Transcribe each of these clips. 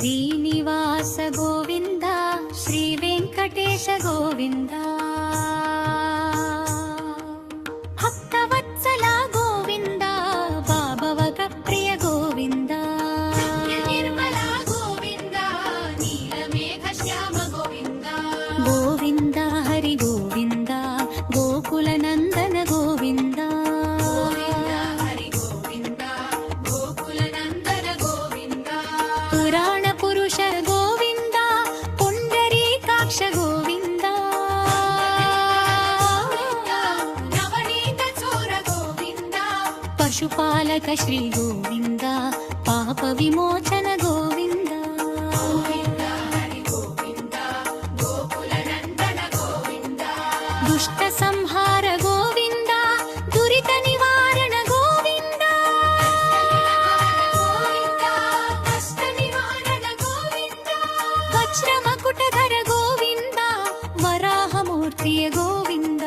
ಶ್ರೀನಿವಾಸ ಗೋವಿಂದ ಶ್ರೀ ವೆಂಕಟೇಶ ಗೋವಿಂದ ಭಕ್ತವತ್ಸಲ ಗೋವಿಂದ ಬಾಬವಗ ಪ್ರಿಯ ಗೋವಿಂದ ನಿರ್ಮಲ ಗೋವಿಂದ ನೀಲಮೇಘ ಶ್ಯಾಮ ಗೋವಿಂದ ಗೋವಿಂದ ಹರಿ ಗೋವಿಂದ ಗೋಕುಲ ನಂದನ ಗೋವಿಂದ ಪುರಾಣ ಪುರುಷ ಗೋವಿಂದ ಪುಂಡರೀಕಾಕ್ಷ ಗೋವಿಂದ ನವನೀತ ಚೋರ ಗೋವಿಂದ ಪಶುಪಾಲಕ ಶ್ರೀ ಗೋವಿಂದ ಪಾಪ ವಿಮೋಚನ ಗೋವಿಂದ ಗೋವಿಂದ ಹರಿ ಗೋವಿಂದ ಗೋಕುಲ ನಂದನ ಗೋವಿಂದ ದುಷ್ಟ ಸಂಹಾರ ಗೋವಿಂದ ದುರಿತ ನಿವಾರಣ ಗೋವಿಂದ ವಜ್ರ ಮಕುಟಧರ ಗೋವಿಂದ ವರಾಹಮೂರ್ತಿಯ ಗೋವಿಂದ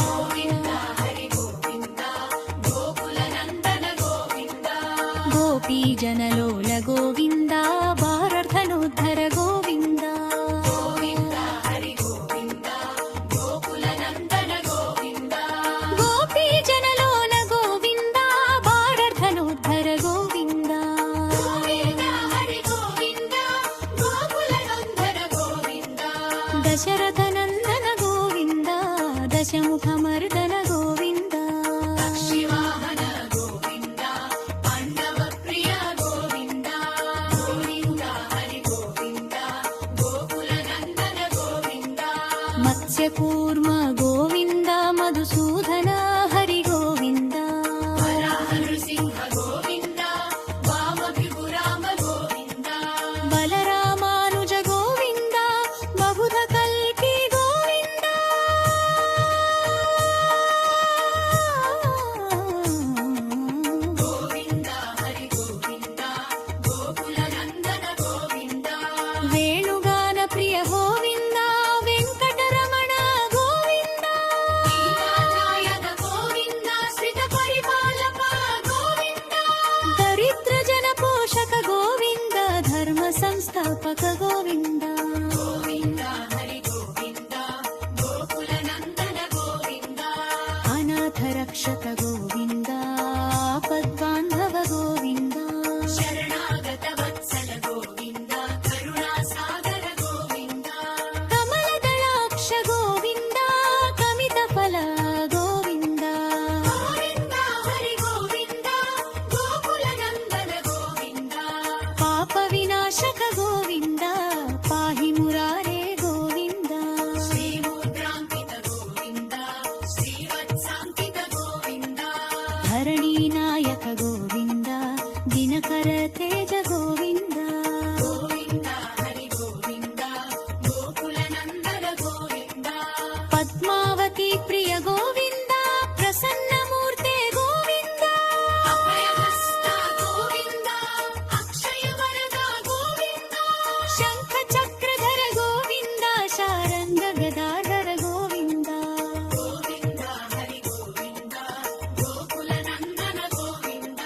ಗೋವಿಂದ ಹರಿ ಗೋವಿಂದ ಗೋಕುಲ ನಂದನ ಗೋವಿಂದ ಗೋಪೀ ಜನಲೋಲ ಗೋವಿಂದ ಭಾರತನೋದ್ಧರ ಗೋವಿಂದ ಗೋವಿಂದ ಹರಿ ಗೋವಿಂದ ಗೋಕುಲ ನಂದನ ಗೋವಿಂದ ಗೋಪೀ ಜನಲೋಲ ಗೋವಿಂದ ಭಾರತನೋದ್ಧರ ಗೋವಿಂದ ಗೋವಿಂದ ಹರಿ ಗೋವಿಂದ ಗೋಕುಲ ನಂದನ ಗೋವಿಂದ ದಶರಥ ನಂದನ ಗೋವಿಂದ ದಶಮುಖ ಮರ್ದನ ಗೋವಿಂದ ಪಕ್ಷಿವಾಹನ ಗೋವಿಂದ ಪಾಂಡವ ಪ್ರಿಯ ಗೋವಿಂದ ಗೋವಿಂದ ಹರಿ ಗೋವಿಂದ ಗೋಕುಲ ನಂದನ ಗೋವಿಂದ ಮತ್ಸ್ಯಕೂರ್ಮ ಗೋವಿಂದ ಮಧುಸೂದನ ಹರಿ ಗೋವಿಂದ ವರಾಹ ನೃಸಿಂಹ ಗೋವಿಂದ ವಾಮಭಿಗುರಾಮ ಗೋವಿಂದ ಬಲರಾಮಾನುಜ ಗೋವಿಂದ ಬಹುಧ ಕಲ್ಕಿ ಗೋವಿಂದ ಗೋವಿಂದ ಹರಿ ಗೋವಿಂದ ಗೋಕುಲ ನಂದನ ಗೋವಿಂದ ವೇಣುಗಾನ ಪ್ರಿಯ ಗೋವಿಂದ ವೆಂಕಟರಮಣ ಗೋವಿಂದ ನಾಯಕ ಗೋವಿಂದ ಶ್ರಿತ ಪರಿಪಾಲಕ ಗೋವಿಂದ ದರಿದ್ರ ಜನ ಪೋಷಕ ಗೋವಿಂದ ಧರ್ಮ ಸಂಸ್ಥಾಪಕ ಗೋವಿಂದ ಗೋವಿಂದ ಹರಿ ಗೋವಿಂದ ಗೋಕುಲ ನಂದನ ಗೋವಿಂದ ಅನಾಥ ರಕ್ಷಕ ಗೋವಿಂದ ಆಪದ್ಬಾಂಧವ ಗೋವಿಂದ ಶರಣಾಗತ ವತ್ಸಲ ಗೋವಿಂದ ಕರುಣಾ ಸಾಗರ ಗೋವಿಂದ ಕಮಲದಳಾಕ್ಷ ಗೋವಿಂದ ಕಮಿತ ಫಲ ಗೋವಿಂದ ಗೋವಿಂದ ಹರಿ ಗೋವಿಂದ ಗೋಕುಲ ನಂದನ ಗೋವಿಂದ ಪಾಪ ವಿನಾಶಕ ಗೋವಿಂದ ಪಾಹಿ ಮುರಾರೇ ಗೋವಿಂದ ಶ್ರೀ ಮುದ್ರಾಂಕಿತ ಗೋವಿಂದ ಶ್ರೀವತ್ಸಾಂಕಿತ ಗೋವಿಂದ ಧರಣಿ ನಾಯಕ ಗೋವಿಂದ ದಿನಕರ ತೇಜ ಗೋವಿಂದ ಗೋವಿಂದ ಹರಿ ಗೋವಿಂದ ಗೋಕುಲ ನಂದನ ಗೋವಿಂದ ಪದ್ಮಾವತಿ ಪ್ರಿಯ ಗೋವಿಂದ ಪ್ರಸನ್ನ ಮೂರ್ತೆ ಗೋವಿಂದ ಅಭಯಹಸ್ತ ಗೋವಿಂದ ಅಕ್ಷಯ ವರದ ಗೋವಿಂದ ಶಂಖ ಚಕ್ರಧರ ಗೋವಿಂದ ಶಾರಂಗ ಗದಾಧರ ಗೋವಿಂದ ಗೋವಿಂದ ಹರಿ ಗೋವಿಂದ ಗೋಕುಲ ನಂದನ ಗೋವಿಂದ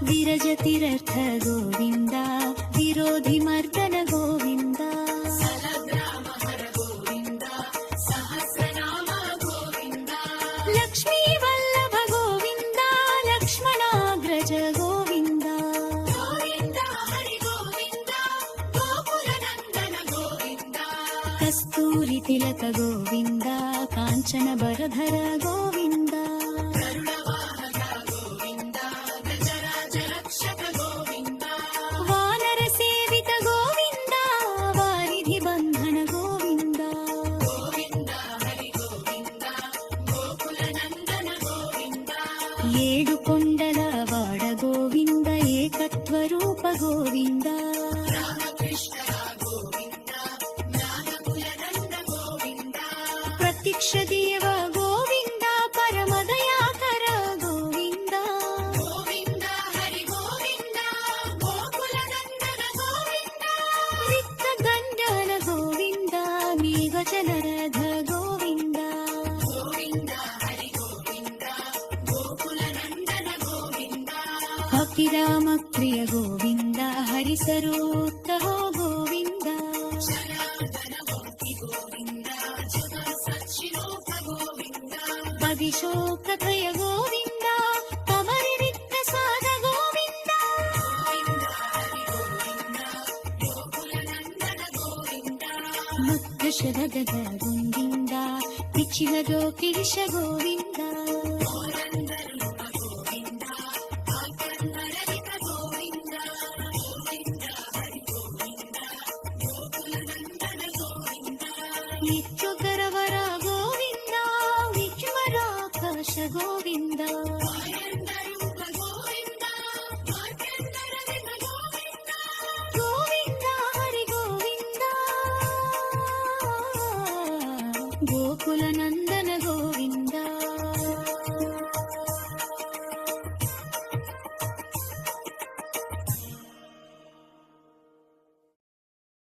ವಿರಜ ತೀರ್ಥ ಗೋವಿಂದ ವಿರೋಧಿ ಮರ್ದನ ಗೋವಿಂದ ಸಲಗ್ರಾಮ ಹರ ಗೋವಿಂದ ಸಹಸ್ರನಾಮ ಗೋವಿಂದ ಲಕ್ಷ್ಮೀ ವಲ್ಲಭ ಗೋವಿಂದ ಲಕ್ಷ್ಮಣಾಗ್ರಜ ಗೋವಿಂದ ಗೋವಿಂದ ಹರಿ ಗೋವಿಂದ ಗೋಕುಲ ನಂದನ ಗೋವಿಂದ ಕಸ್ತೂರಿ ತಿಲಕ ಗೋವಿಂದ ಕಾಂಚನ ಬರಧರ ಗೋವಿಂದ ಗರುಡವಾಹನ ಗೋವಿಂದ ಗಜರಾಜ ರಕ್ಷಕ ಗೋವಿಂದ ವಾನರ ಸೇವಿತ ಗೋವಿಂದ ವಾರಿಧಿ ಬಂಧನ ಗೋವಿಂದ ಗೋವಿಂದ ಹರಿ ಗೋವಿಂದ ಗೋಕುಲ ನಂದನ ಗೋವಿಂದ ಏಳು ಕೊಂಡಲ ವಾಡ ಗೋವಿಂದ ಏಕತ್ವ ರೂಪ ಗೋವಿಂದ ರಾಮಕೃಷ್ಣ ಗೋವಿಂದ ಜ್ಞಾನಕುಲ ನಂದ ಗೋವಿಂದ ಪ್ರತ್ಯಕ್ಷ ದೇವ ಗೋವಿಂದ ಪರಮದಯಾಕರ ಗೋವಿಂದ ಗೋವಿಂದ ಹರಿ ಗೋವಿಂದ ಗೋಕುಲ ನಂದನ ಗೋವಿಂದ ವಿತ್ತ ಗಂಡನ ಗೋವಿಂದ ಮೇಘಜಲರಥ ಗೋವಿಂದ ಗೋವಿಂದ ಹರಿ ಗೋವಿಂದ ಗೋಕುಲ ನಂದನ ಗೋವಿಂದ ಫಕೀರಾಮ ಪ್ರಿಯ ಗೋವಿಂದ ಹರಿಸರೋತ್ತ ನಿರ್ಭಯ ಗೋವಿಂದ ಕಮರಿರಿತ್ತ ಸಾದ ಗೋವಿಂದ ಮುಗ್ಧ ಶರದದ ಗೋವಿಂದ ಬಿಚ್ಚಿಹದೋ ಕಿರಿಶ ಗೋವಿಂದ ನಿಚ್ಚುಕರವರ ಗೋವಿಂದ ವಿಜ್ವರಾಕಾಶ ಗೋವಿಂದ ಗೋವಿಂದ ಹರಿ ಗೋವಿಂದ ಗೋಕುಲ ನಂದನ ಗೋವಿಂದ